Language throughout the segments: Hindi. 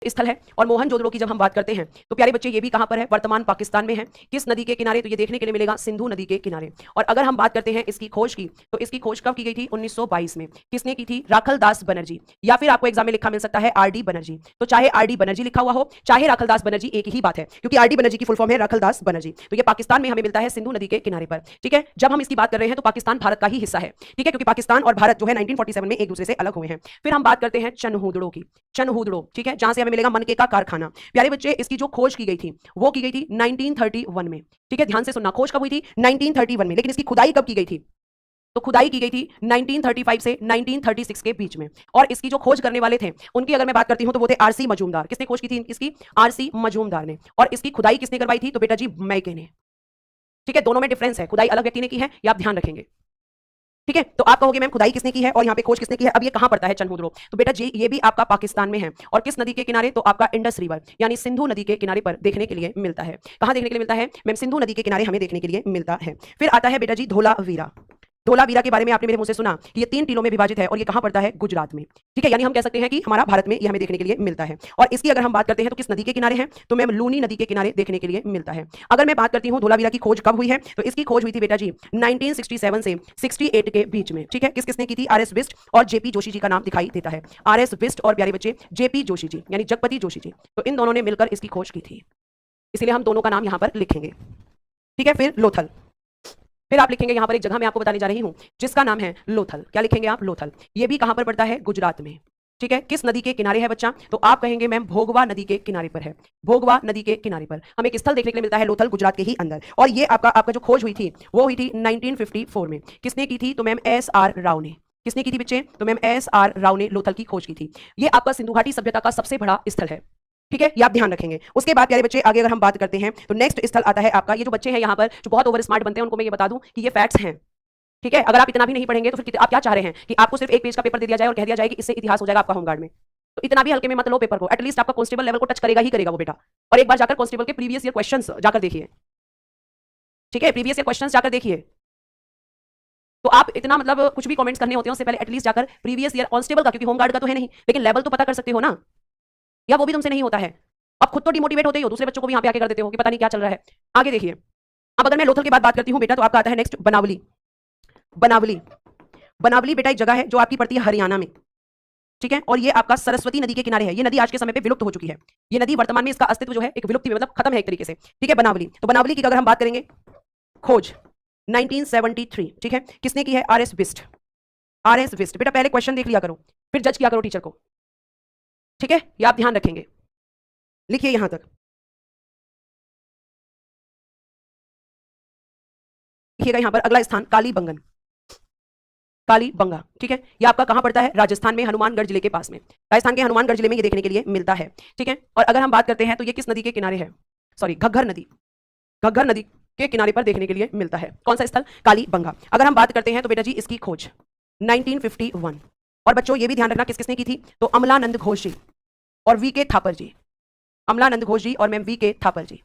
स्थल है। और मोहनजोदड़ो की जब हम बात करते हैं तो प्यारे बच्चे ये भी कहां पर है, वर्तमान पाकिस्तान में है। किस नदी के किनारे, तो ये देखने के लिए मिलेगा सिंधु नदी के किनारे। और अगर हम बात करते हैं इसकी खोज की, तो इसकी खोज कब की गई थी, 1922 में। किसने की थी, राखलदास बनर्जी, या फिर आपको एग्जाम में लिखा मिल सकता है आरडी बनर्जी। तो चाहे आरडी बनर्जी लिखा हुआ हो चाहे राखलदास बनर्जी, एक ही बात है, क्योंकि आरडी बनर्जी की फुल फॉर्म है राखलदास बनर्जी। तो ये पाकिस्तान में हमें मिलता है सिंधु नदी के किनारे पर। ठीक है, जब हम इसकी बात कर रहे हैं तो पाकिस्तान भारत का ही हिस्सा है। ठीक है, क्योंकि पाकिस्तान और भारत जो है 1947 में एक दूसरे से अलग हुए हैं। फिर हम बात करते हैं चनहूदड़ो की, चनहूदड़ो, ठीक है, जहां से हमें मिलेगा मनके का कारखाना। प्यारे बच्चे इसकी जो खोज की गई थी वो की गई थी 1931 में। ठीक है, ध्यान से सुनना, खोज कब हुई थी, 1931 में। लेकिन इसकी खुदाई कब की गई थी, तो खुदाई की गई थी 1935 से 1936 के बीच में। और इसकी जो खोज करने वाले थे उनकी अगर मैं बात करती हूं तो वो थे आरसी मजूमदार। किसने खोज की थी इसकी, आरसी मजूमदार ने। और इसकी खुदाई किसने करवाई थी, तो बेटा जी मैके ने। ठीक है, दोनों में डिफरेंस है, खुदाई अलग व्यक्ति ने की है, ये आप ध्यान रखेंगे। ठीक है, तो आप कहोगे मैम खुदाई किसने की है और यहाँ पे खोज किसने की है। अब ये कहां पड़ता है चनहूदड़ो, तो बेटा जी ये भी आपका पाकिस्तान में है। और किस नदी के किनारे, तो आपका इंडस रिवर यानी सिंधु नदी के किनारे पर देखने के लिए मिलता है। कहां देखने के लिए मिलता है मैम, सिंधु नदी के किनारे हमें देखने के लिए मिलता है। फिर आता है बेटा जी धोलावीरा। धोलावीरा के बारे में आपने मेरे मुंह से सुना कि ये 3 टीलों में विभाजित है और ये कहां पड़ता है, गुजरात में। ठीक है, यानी हम कह सकते हैं कि हमारा भारत में ये हमें देखने के लिए मिलता है। और इसकी अगर हम बात करते हैं तो किस नदी के किनारे है, तो मैम लूनी नदी के किनारे देखने के लिए मिलता है। अगर मैं बात करती हूं धोलावीरा की खोज कब हुई है, तो इसकी खोज हुई थी बेटा जी 1967 से 68 के बीच में। ठीक है, किसने की थी, आर एस बिस्ट और जेपी जोशी जी का नाम दिखाई देता है। आर एस बिस्ट और प्यारे बच्चे जेपी जोशी जी यानी जगपति जोशी जी, तो इन दोनों ने मिलकर इसकी खोज की थी, इसलिए हम दोनों का नाम यहां पर लिखेंगे। ठीक है, फिर लोथल, फिर आप लिखेंगे यहां पर एक जगह मैं आपको बताने जा रही हूं जिसका नाम है लोथल। क्या लिखेंगे आप, लोथल। ये भी कहां पर पड़ता है, गुजरात में। ठीक है, किस नदी के किनारे है बच्चा, तो आप कहेंगे मैम भोगवा नदी के किनारे पर है। भोगवा नदी के किनारे पर हमें एक स्थल देखने के लिए मिलता है लोथल, गुजरात के ही अंदर। और ये आपका जो खोज हुई थी वो हुई थी 1954 में। किसने की थी, तो मैम एस आर राव ने। किसने की थी बच्चे, तो मैम एस आर राव ने लोथल की खोज की थी। ये आपका सिंधु घाटी सभ्यता का सबसे बड़ा स्थल है। ठीक है, ये आप ध्यान रखेंगे। उसके बाद प्यारे बच्चे आगे अगर हम बात करते हैं तो नेक्स्ट स्थल आता है आपका, ये जो बच्चे हैं यहाँ पर जो बहुत ओवर स्मार्ट बनते हैं उनको मैं ये बता दूं कि ये फैक्ट्स हैं। ठीक है, अगर आप इतना भी नहीं पढ़ेंगे तो फिर आप क्या चाह रहे हैं कि आपको सिर्फ एक पेज का पेपर दे दिया जाए और कह दिया जाए कि इससे इतिहास हो जाएगा आपका होमगार्ड में। तो इतना भी हल्के में मत लो पेपर को, एटलीस्ट आपका कांस्टेबल लेवल को टच करेगा ही करेगा वो बेटा। और एक बार जाकर कांस्टेबल के प्रीवियस ईयर क्वेश्चंस जाकर देखिए। ठीक है, प्रीवियस ईयर क्वेश्चंस जाकर देखिए। तो आप इतना मतलब कुछ भी कमेंट्स करने होते हैं उससे पहले एटलीस्ट जाकर प्रीवियस ईयर कांस्टेबल का, क्योंकि होमगार्ड का तो है नहीं, लेकिन लेवल तो पता कर सकते हो ना, या वो भी तुमसे नहीं होता है। अब खुद तो डिमोटिवेट होते ही हो, दूसरे बच्चों को भी यहाँ पे आके कर देते हो कि पता नहीं क्या चल रहा है। आगे देखिए, अब अगर मैं लोथल की बात करती हूँ बेटा तो आपका आता है नेक्स्ट बनावली। बनावली, बनावली बेटा एक जगह है जो आपकी पड़ती है हरियाणा में। ठीक है, और ये आपका सरस्वती नदी के किनारे है। ये नदी आज के समय पे विलुप्त हो चुकी है। ये नदी वर्तमान में इसका अस्तित्व जो है एक विलुप्ति में मतलब खत्म है एक तरीके से। ठीक है, बनावली, तो बनावली की अगर हम बात करेंगे खोज 1973। ठीक है, किसने की है, R S Bisht. R S Bisht बेटा पहले क्वेश्चन देख लिया करो फिर जज किया करो टीचर को। ठीक है, ये आप ध्यान रखेंगे, लिखिए यहां तक, लिखिएगा यहां पर अगला स्थान कालीबंगन। कालीबंगा, ठीक है, ये आपका कहां पड़ता है, राजस्थान में हनुमानगढ़ जिले के पास में। राजस्थान के हनुमानगढ़ जिले में ये देखने के लिए मिलता है। ठीक है, और अगर हम बात करते हैं तो ये किस नदी के किनारे है, सॉरी घग्गर नदी, घग्गर नदी के किनारे पर देखने के लिए मिलता है। कौन सा स्थल, कालीबंगा। अगर हम बात करते हैं तो बेटा जी इसकी खोज 1951। और बच्चों ये भी ध्यान रखना किस किसने की थी, तो अमलानंद घोष जी और वी के थापर जी। अमलानंद घोष जी और मैम वी के थापर जी,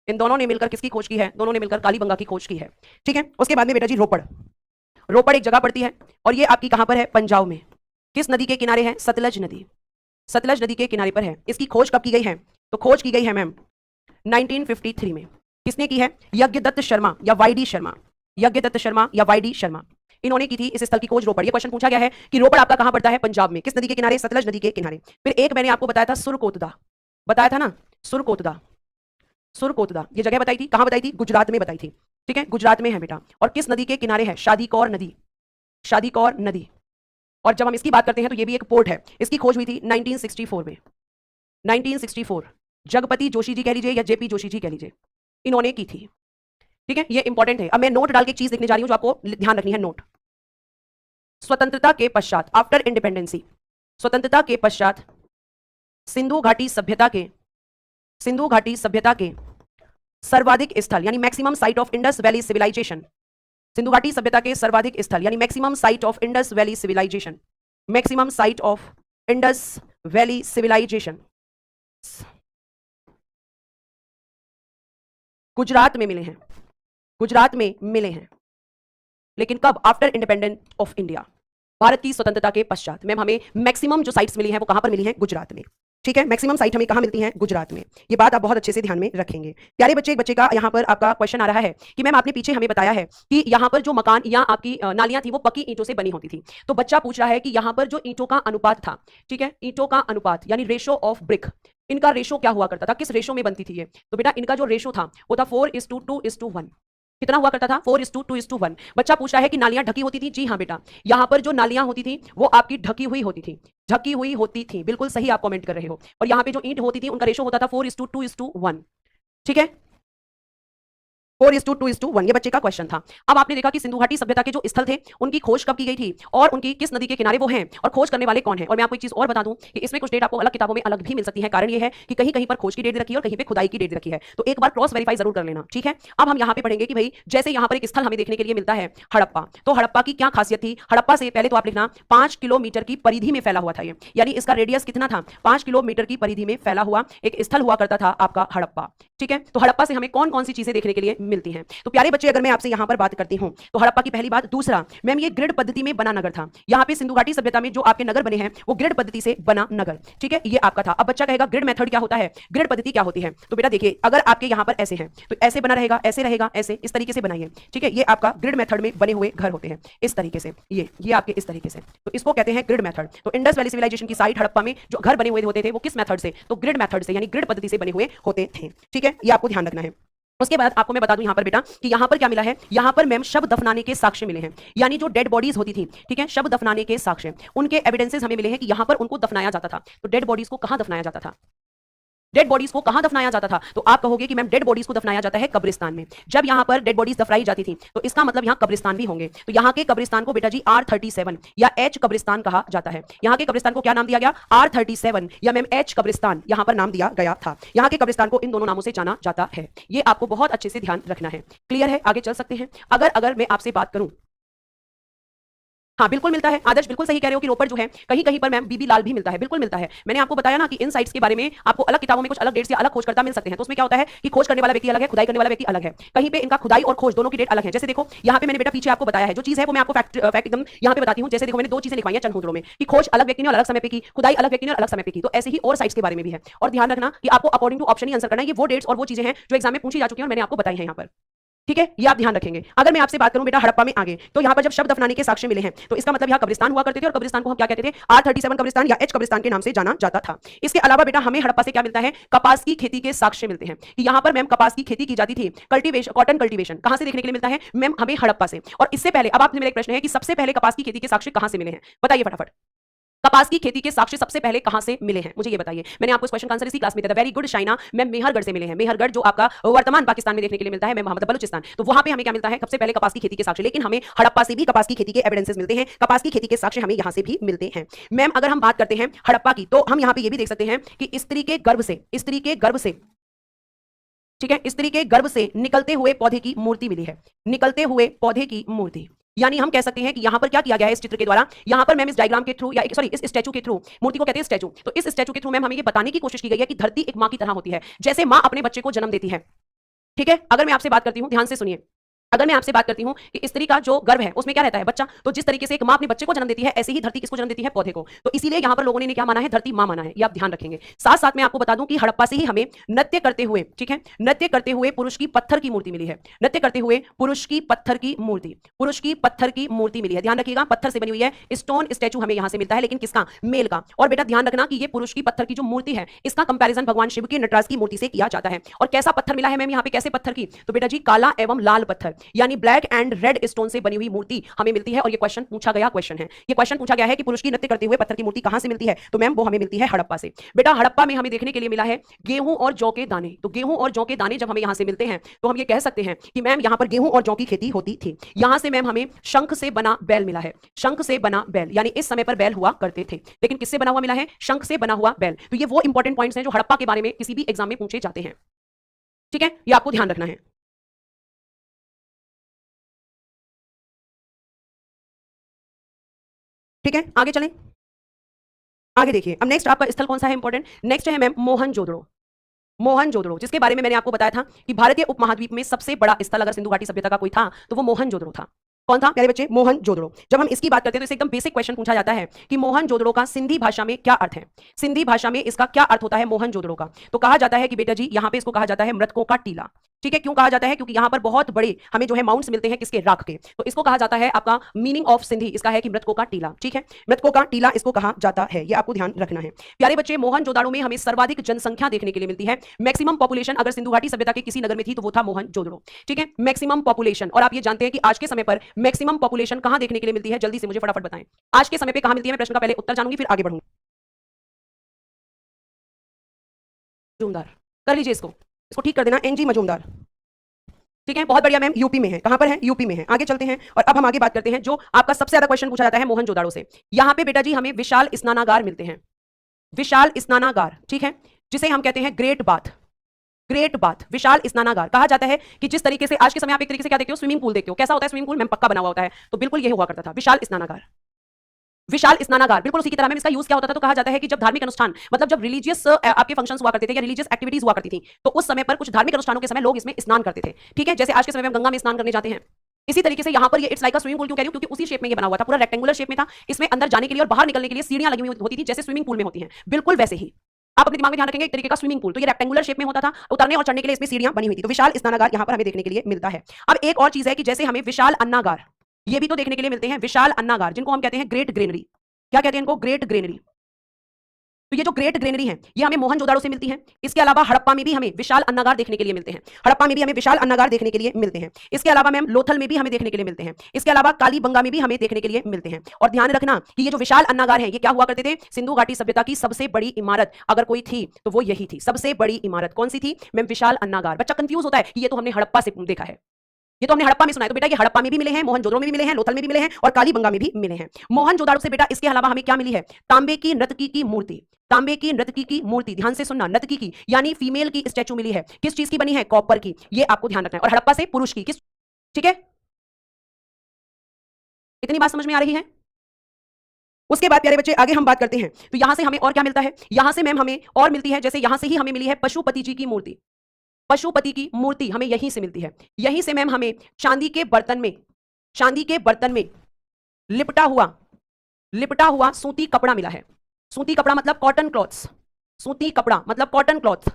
इन दोनों ने मिलकर किसकी खोज की है, दोनों ने मिलकर कालीबंगा की खोज की है। ठीक है, उसके बाद में बेटा जी रोपड़। रोपड़ एक जगह पड़ती है और ये आपकी कहां पर है, पंजाब में। किस नदी के किनारे है, सतलज नदी। सतलज नदी के किनारे पर है। इसकी खोज कब की गई है, तो खोज की गई है मैम 1953 में। किसने की है, यज्ञदत्त शर्मा या वाई डी शर्मा। यज्ञदत्त शर्मा या वाई डी शर्मा, इन्होंने की थी इस स्थल की खोज रोपड़। ये क्वेश्चन पूछा गया है कि रोपड़ आपका कहां पड़ता है, पंजाब में। किस नदी के किनारे, सतलज नदी के किनारे। फिर एक मैंने आपको बताया था सुरकोतदा, बताया था ना, सुरकोतदा। सुरकोतदा ये जगह बताई थी, कहां बताई थी, गुजरात में बताई थी। ठीक है, गुजरात में है बेटा। और किस नदी के किनारे है, शादीकौर नदी। शादीकौर नदी। और जब हम इसकी बात करते हैं तो ये भी एक पोर्ट है। इसकी खोज हुई थी 1964 में। 1964 जगपति जोशी जी कह लीजिए या जेपी जोशी जी कह लीजिए, इन्होंने की थी। ठीक है, ये इंपॉर्टेंट है। अब मैं नोट डाल के एक चीज लिखने जा रही हूं जो आपको ध्यान रखनी है। नोट, स्वतंत्रता के पश्चात, आफ्टर इंडिपेंडेंसी, स्वतंत्रता के पश्चात सिंधु घाटी सभ्यता के, सिंधु घाटी सभ्यता के सर्वाधिक स्थल यानी maximum site of Indus valley civilisation. Sindhu घाटी सभ्यता के सर्वाधिक स्थल यानी maximum site of Indus valley civilisation, maximum site of Indus valley civilisation Gujarat में मिले हैं। गुजरात में मिले हैं, लेकिन कब, after independence of India, Bharat की स्वतंत्रता के पश्चात। मैम हमें मैक्सिमम जो साइट्स मिली हैं वो कहां पर मिली हैं, गुजरात में। ठीक है। मैक्सिमम साइट हमें कहाँ मिलती हैं? गुजरात में। ये बात आप बहुत अच्छे से ध्यान में रखेंगे। प्यारे बच्चे, एक बच्चे का यहाँ पर आपका क्वेश्चन आ रहा है कि मैम आपने पीछे हमें बताया है कि यहाँ पर जो मकान या आपकी नालियां थी वो पक्की ईंटों से बनी होती थी। तो बच्चा पूछ रहा है कि यहाँ पर जो ईंटों का अनुपात था, ठीक है, ईंटों का अनुपात यानी रेशो ऑफ ब्रिक, इनका रेशो क्या हुआ करता था, किस रेशो में बनती थी ये? तो बेटा इनका जो रेशो था वो था 4:2:1। कितना हुआ करता था? 4:2:1। बच्चा पूछ रहा है कि नालियां ढकी होती थी। जी हाँ बेटा, यहां पर जो नालियां होती थी वो आपकी ढकी हुई होती थी, ढकी हुई होती थी। बिल्कुल सही आप कमेंट कर रहे हो। और यहाँ पे जो ईंट होती थी उनका रेशो होता था 4:2:1। ठीक है, 4:2:1। ये बच्चे का क्वेश्चन था। अब आपने देखा कि सिंधु घाटी सभ्यता के जो स्थल थे उनकी खोज कब की गई थी और उनकी किस नदी के किनारे वो हैं और खोज करने वाले कौन है। और मैं आपको एक चीज और बता दूं कि इसमें कुछ डेट आपको अलग किताबों में अलग भी मिल सकती है। कारण ये है कि कहीं कहीं पर खोज की डेट रखी है और कहीं पे खुदाई की डेट रखी है, तो एक बार क्रॉस वेरीफाई जरूर कर लेना। ठीक है, अब हम यहाँ पे पढ़ेंगे कि भाई जैसे यहाँ पर एक स्थल हमें देखने के लिए मिलता है हड़प्पा, तो हड़प्पा की क्या खासियत थी? हड़प्पा से पहले तो आप लिखना 5 किलोमीटर की परिधि में फैला हुआ था ये, यानी इसका रेडियस कितना था? 5 किलोमीटर की परिधि में फैला हुआ एक स्थल हुआ करता था आपका हड़प्पा। ठीक है, तो हड़प्पा से हमें कौन कौन सी चीजें देखने के लिए मिलती हैं? तो प्यारे बच्चे, अगर मैं आपसे यहां पर बात करती हूं तो हड़प्पा की पहली बात। दूसरा, मैम ये ग्रिड पद्धति में बना नगर था। यहां पे सिंधु घाटी सभ्यता में जो आपके नगर बने हैं वो ग्रिड पद्धति से बना नगर। ठीक है, ये आपका था। अब बच्चा कहेगा ग्रिड मेथड क्या होता है, ग्रिड पद्धति क्या होती है? तो बेटा देखिए, अगर आपके यहां पर ऐसे हैं तो ऐसे बना रहेगा, ऐसे रहेगा, ऐसे, इस तरीके से बनाइए। ठीक है, ये आपका ग्रिड मेथड में बने हुए घर होते हैं इस तरीके से, ये आपके इस तरीके से, तो इसको कहते हैं ग्रिड मेथड। तो इंडस वैली सिविलाइजेशन की साइट हड़प्पा में जो घर बने हुए होते थे वो किस मेथड से? तो ग्रिड मेथड से, यानी ग्रिड पद्धति से बने हुए होते थे। ठीक है, ये आपको ध्यान रखना है। उसके बाद आपको मैं बता दूं यहां पर बेटा कि यहां पर क्या मिला है, यहां पर मैम शव दफनाने के साक्ष्य मिले हैं, यानी जो डेड बॉडीज होती थी, ठीक है, शव दफनाने के साक्ष्य, उनके एविडेंसेस हमें मिले हैं कि यहां पर उनको दफनाया जाता था। तो डेड बॉडीज को कहां दफनाया जाता था? डेड बॉडीज को कहां दफनाया जाता था? तो आप कहोगे कि मैम डेड बॉडीज को दफनाया जाता है कब्रिस्तान में। जब यहां पर डेड बॉडीज दफनाई जाती थी तो इसका मतलब यहां कब्रिस्तान भी होंगे। तो यहां के कब्रिस्तान को बेटा जी R37 या H कब्रिस्तान कहा जाता है। यहां के कब्रिस्तान को क्या नाम दिया गया? R37 या मैम H कब्रिस्तान यहां पर नाम दिया गया था। यहां के कब्रिस्तान को इन दोनों नामों से जाना जाता है। ये आपको बहुत अच्छे से ध्यान रखना है। क्लियर है? आगे चल सकते हैं। अगर मैं आपसे बात करूं, हाँ बिल्कुल मिलता है आदर्श, बिल्कुल सही कह रहे हो कि रोपड़ जो है कहीं कहीं पर मैम बीबी लाल भी मिलता है, बिल्कुल मिलता है। मैंने आपको बताया ना कि इन साइट्स के बारे में आपको अलग किताबों में कुछ अलग डेट्स या अलग खोजकर्ता मिल सकते हैं। तो उसमें क्या होता है कि खोज करने वाला व्यक्ति अलग है, खुदाई करने वाला व्यक्ति अलग है। कहीं पे इनका खुदाई और खोज दोनों की डेट अलग है। जैसे देखो यहाँ पे मैंने बेटा पीछे आपको बताया है, जो चीज है वो मैं आपको फैक्ट एकदम यहाँ पे बताती हूँ। जैसे देखो मैंने दो चीजें लिखवाई है चंद्रहोत्रों में कि खोज अलग व्यक्ति ने अलग समय पे की, खुदाई अलग व्यक्ति ने अलग समय पे की। तो ऐसे ही और साइट्स के बारे में भी है। और ध्यान रखना कि आपको अकॉर्डिंग टू ऑप्शन ही आंसर करना है। ये वो डेट्स और वो चीजें हैं जो एग्जाम में पूछी जा चुकी है और मैंने आपको बताई है यहाँ पर। ठीक है, ये आप ध्यान रखेंगे। अगर मैं आपसे बात करूं बेटा हड़प्पा में आगे, तो यहां पर जब शव दफनाने के साक्ष्य मिले हैं तो इसका मतलब यहां कब्रिस्तान हुआ करते थे और कब्रिस्तान को हम क्या कहते थे? R37 कब्रिस्तान या H कब्रिस्तान के नाम से जाना जाता था। इसके अलावा बेटा हमें हड़प्पा से क्या मिलता है? कपास की खेती के साक्ष्य मिलते हैं कि यहां पर मैम कपास की खेती की जाती थी। कल्टीवेशन, कॉटन कल्टीवेशन कहां से देखने के लिए मिलता है मैम? हमें हड़प्पा से। और इससे पहले अब आपसे मेरा एक प्रश्न है कि सबसे पहले कपास की खेती के साक्ष्य कहां से मिले हैं? बताइए फटाफट। कपास की खेती के साक्ष्य सबसे पहले कहां से मिले हैं? मुझे ये बताइए। मैंने आपको इस क्वेश्चन का आंसर इसी क्लास में दिया था। वेरी गुड शाइना, मैं मेहरगढ़ से मिले हैं। मेहरगढ़ जो आपका वर्तमान पाकिस्तान में देखने के लिए मिलता है, मैं मोहम्मद बलूचिस्तान। तो वहां पे हमें क्या मिलता है? सबसे पहले कपास की खेती के साक्ष्य। लेकिन हमें हड़प्पा से भी कपास की खेती के एविडेंसेस मिलते हैं, कपास की खेती के साक्ष्य हमें यहां से भी मिलते हैं। मैम अगर हम बात करते हैं हड़प्पा की, तो हम यहां पर यह भी देख सकते हैं कि स्त्री के गर्भ से, स्त्री के गर्भ से, ठीक है, स्त्री के गर्भ से निकलते हुए पौधे की मूर्ति मिली है, निकलते हुए पौधे की मूर्ति। यानी हम कह सकते हैं कि यहां पर क्या किया गया है इस चित्र के द्वारा, यहां पर मैम इस डायग्राम के थ्रू या सॉरी इस स्टैचू के थ्रू, मूर्ति को कहते हैं स्टैचू, तो इस स्टैचू के थ्रू मैम हमें ये बताने की कोशिश की गई है कि धरती एक मां की तरह होती है, जैसे मां अपने बच्चे को जन्म देती है। ठीक है, अगर मैं आपसे बात करती हूं, ध्यान से सुनिए, अगर मैं आपसे बात करती हूं कि स्त्री का जो गर्भ है उसमें क्या रहता है? बच्चा। तो जिस तरीके से एक मां अपने बच्चे को जन्म देती है, ऐसे ही धरती किसको जन्म देती है? पौधे को। तो इसीलिए यहां पर लोगों ने क्या माना है? धरती मां माना है। ये आप ध्यान रखेंगे। साथ साथ में आपको बता दूं कि हड़प्पा से ही हमें नृत्य करते हुए, ठीक है, नृत्य करते हुए पुरुष की पत्थर की मूर्ति मिली है। नृत्य करते हुए पुरुष की पत्थर की मूर्ति, पुरुष की पत्थर की मूर्ति मिली है। ध्यान रखिएगा, पत्थर से बनी हुई है, स्टोन स्टैचू हमें यहां से मिलता है, लेकिन किसका? मेल का। और बेटा ध्यान रखना कि ये पुरुष की पत्थर की जो मूर्ति है इसका कंपैरिजन भगवान शिव की नटराज की मूर्ति से किया जाता है। और कैसा पत्थर मिला है मैम यहाँ पे? कैसे पत्थर की? तो बेटा जी काला एवं लाल पत्थर, यानी ब्लैक एंड रेड स्टोन से बनी हुई मूर्ति हमें मिलती है। और ये क्वेश्चन पूछा गया क्वेश्चन है, ये क्वेश्चन पूछा गया है कि पुरुष की नृत्य करते हुए पत्थर की मूर्ति कहां से मिलती है? तो मैम वो हमें मिलती है हड़प्पा से। बेटा हड़प्पा में हमें देखने के लिए मिला है गेहूं और जौ के दाने। तो गेहूं और जौ के दाने जब हमें यहां से मिलते हैं तो हम ये कह सकते हैं कि मैम यहां पर गेहूं और जौ की खेती होती थी। यहां से मैम हमें शंख से बना बैल मिला है, शंख से बना बैल, यानी इस समय पर बैल हुआ करते थे, लेकिन किससे बना हुआ मिला है? शंख से बना हुआ बैल। तो ये वो इंपॉर्टेंट पॉइंट्स हैं जो हड़प्पा के बारे में किसी भी एग्जाम में पूछे जाते हैं। ठीक है, ये आपको ध्यान रखना है। ठीक है, आगे चलें। आगे देखिए, अब नेक्स्ट आपका स्थल कौन सा है इंपॉर्टेंट? नेक्स्ट है मैम मोहनजोदड़ो। मोहनजोदड़ो, जिसके बारे में मैंने आपको बताया था कि भारतीय उपमहाद्वीप में सबसे बड़ा स्थल अगर सिंधु घाटी सभ्यता का कोई था तो वो मोहनजोदड़ो था। कौन था प्यारे बच्चे? मोहनजोदड़ो। जब हम इसकी बात करते हैं तो इसे एकदम बेसिक क्वेश्चन पूछा जाता है कि मोहनजोदड़ो का सिंधी भाषा में क्या अर्थ है। सिंधी भाषा में इसका क्या अर्थ होता है मोहनजोदड़ो का? तो कहा जाता है कि बेटा जी यहाँ पे इसको कहा जाता है मृतकों का टीला। ठीक है, क्यों कहा जाता है? क्योंकि यहाँ पर बहुत बड़े हमें जो है माउंट्स मिलते हैं किसके? राख के। तो इसको कहा जाता है, आपका मीनिंग ऑफ सिंधी इसका है कि मृतकों का टीला। ठीक है, मृतकों का टीला इसको कहा जाता है, ये आपको ध्यान रखना है। प्यारे बच्चे, मोहनजोदड़ो में हमें सर्वाधिक जनसंख्या देखने के लिए मिलती है। मैक्सिमम पॉपुलेशन अगर सिंधु घाटी सभ्यता के किसी नगर में थी तो वो था मोहनजोदड़ो। ठीक है, मैक्सिमम पॉपुलेशन। और आप ये जानते हैं कि आज के समय पर मैक्सिमम पॉपुलेशन कहां देखने के लिए मिलती है? जल्दी से मुझे फटाफट बताएं, आज के समय पे कहां मिलती है? मैं प्रश्न का पहले उत्तर जानूंगी फिर आगे बढ़ूंगी। मजूमदार, कर लीजिए इसको, इसको ठीक कर देना, एनजी मजूमदार। ठीक है, बहुत बढ़िया मैम, यूपी में है। कहां पर है? यूपी में है। आगे चलते हैं और अब हम आगे बात करते हैं जो आपका सबसे ज्यादा क्वेश्चन पूछा जाता है मोहनजोदड़ो से। यहां पे बेटा जी हमें विशाल स्नानागार मिलते हैं, विशाल स्नानागार। ठीक है, जिसे हम कहते हैं ग्रेट बाथ। ग्रेट बाथ, विशाल स्नानागार। कहा जाता है कि जिस तरीके से आज के समय आप एक तरीके से क्या देखते हो? स्विमिंग पूल देखते हो। कैसा होता है स्विमिंग पूल? मैम पक्का बना हुआ होता है, तो बिल्कुल ये हुआ करता था विशाल स्नानागार। विशाल स्नानागार बिल्कुल उसी की तरह में इसका यूज क्या होता था? तो कहा जाता है कि जब धार्मिक अनुष्ठान, मतलब जब रिलीजियस आपके फंक्शंस हुआ करते थे या रिलीजियस एक्टिविटीज हुआ करती थी, तो उस समय पर कुछ धार्मिक अनुष्ठानों के समय लोग इसमें स्नान करते थे। ठीक है, जैसे आज के समय में हम गंगा में स्नान करने जाते हैं, इसी तरीके से यहाँ पर ये it's like a swimming pool. क्यों कह रही हूँ? क्योंकि उसी शेप में ये बना हुआ था, पूरा रेक्टेंगुलर शेप में था। इसमें अंदर जाने के लिए और बाहर निकलने के लिए सीढ़ियां लगी हुई होती थी, जैसे स्विमिंग पूल में होती हैं, बिल्कुल वैसे ही। आप अपने दिमाग में ध्यान रखेंगे, एक तरीके का स्विमिंग पूल। तो ये रेक्टेंगुलर शेप में होता था, उतरने और चढ़ने के लिए इसमें सीढ़ियां बनी हुई थी। तो विशाल स्नानागार यहाँ पर हमें देखने के लिए मिलता है। अब एक और चीज है कि जैसे हमें विशाल अन्नागार, ये भी तो देखने के लिए मिलते हैं, विशाल अन्नागार, जिनको हम कहते हैं ग्रेट ग्रेनरी। क्या कहते हैं इनको? Great granary. तो ये जो ग्रेट ग्रेनरी है ये हमें मोहनजोदड़ो से मिलती है। इसके अलावा हड़प्पा में भी हमें विशाल अन्नागार देखने के लिए मिलते हैं। हड़प्पा में भी हमें विशाल अन्नागार देखने के लिए मिलते हैं। इसके अलावा मैम लोथल में भी हमें देखने के लिए मिलते हैं। इसके अलावा कालीबंगा में भी हमें देखने के लिए मिलते हैं। और ध्यान रखना कि ये जो विशाल अन्नागार है ये क्या हुआ करते थे? सिंधु घाटी सभ्यता की सबसे बड़ी इमारत अगर कोई थी तो वो यही थी। सबसे बड़ी इमारत कौन सी थी? मैम विशाल अन्नागार। बच्चा कंफ्यूज होता है कि ये तो हमने हड़प्पा से देखा है, ये तो हमने हड़प्पा में सुना है। तो बेटा ये हड़प्पा में भी मिले हैं, मोहनजोदड़ो में भी मिले हैं, लोथल में भी मिले हैं और कालीबंगा में भी मिले हैं। मोहनजोदड़ो से बेटा इसके अलावा हमें क्या मिली है? तांबे की नर्तकी की मूर्ति। तांबे की नर्तकी की मूर्ति, ध्यान से सुनना, नर्तकी की यानी फीमेल की स्टैचू मिली है। किस चीज की बनी है? कॉपर की, ये आपको ध्यान रखना है। और हड़प्पा से पुरुष की। किस? ठीक है, इतनी बात समझ में आ रही है? उसके बाद प्यारे बच्चे आगे हम बात करते हैं तो यहां से हमें और क्या मिलता है? यहां से मैम हमें और मिलती है, जैसे यहां से ही हमें मिली है पशुपति जी की मूर्ति। पशुपति की मूर्ति हमें यहीं से मिलती है। यहीं से मैम हमें चांदी के बर्तन में, चांदी के बर्तन में लिपटा हुआ सूती कपड़ा मिला है। सूती कपड़ा मतलब कॉटन क्लॉथ्स। सूती कपड़ा मतलब कॉटन क्लॉथ,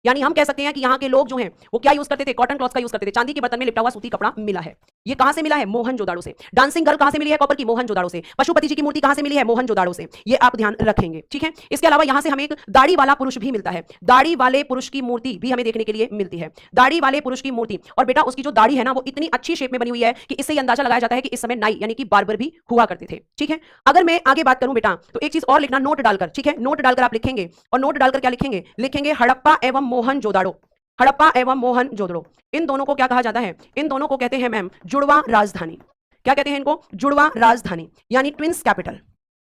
यानी हम कह सकते हैं कि यहाँ के लोग जो हैं वो क्या यूज करते थे? कॉटन क्लॉथ का यूज करते थे। चांदी के बर्तन में लिपटा हुआ सूती कपड़ा मिला है। ये कहां से मिला है? मोहनजोदड़ो से। डांसिंग गर्ल कहां से मिली है? कॉपर की, मोहनजोदड़ो से। पशुपति जी की मूर्ति कहां से मिली है? मोहनजोदड़ो से। ये आप ध्यान रखेंगे, ठीक है। इसके अलावा यहां से हमें एक दाढ़ी वाला पुरुष भी मिलता है। दाढ़ी वाले पुरुष की मूर्ति भी हमें देखने के लिए मिलती है। दाढ़ी वाले पुरुष की मूर्ति, और बेटा उसकी जो दाढ़ी है ना वो इतनी अच्छी शेप में बनी हुई है कि इससे अंदाजा लगाया जाता है कि इस समय नाई यानी कि बार्बर भी हुआ करते थे, ठीक है। अगर मैं आगे बात करूं बेटा तो एक चीज और लिखना नोट डालकर, ठीक है। नोट डालकर आप लिखेंगे, और नोट डालकर क्या लिखेंगे? लिखेंगे हड़प्पा एवं मोहनजोदड़ो। हड़प्पा एवं मोहनजोदड़ो, इन दोनों को क्या कहा जाता है? इन दोनों को कहते हैं मैम जुड़वा राजधानी। क्या कहते हैं इनको? जुड़वा राजधानी यानी ट्विंस कैपिटल।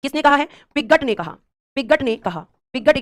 किसने कहा है? पिग्गट ने कहा। पिग्गट ने कहा। पिग्गट